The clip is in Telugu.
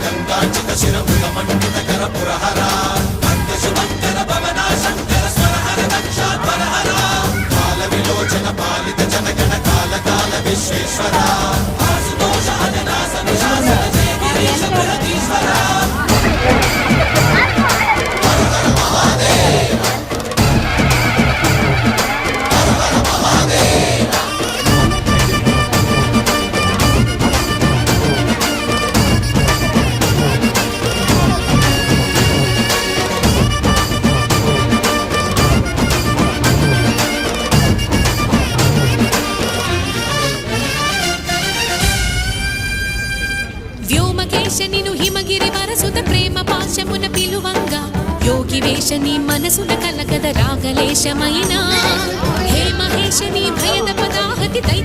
గంగాచిత శిరముల మండిత కర పురహర శుభంకర భవనా శంకర స్వరహర దక్షాధ్వరహర కాల విలోచన పాలిత జనగణ కాల కాల విశ్వేశ్వర ఆశుతోష అజనాసన శాసన జయ గిరీశ బృహదీశ్వర వ్యోమకేశనిను హిమగిరి వరసుత ప్రేమ పాశమున పిలువంగా యోగి వేషని మనసున కలగద రాగలేశమైనా హే మహేశని భయద పదాహతి దైత్య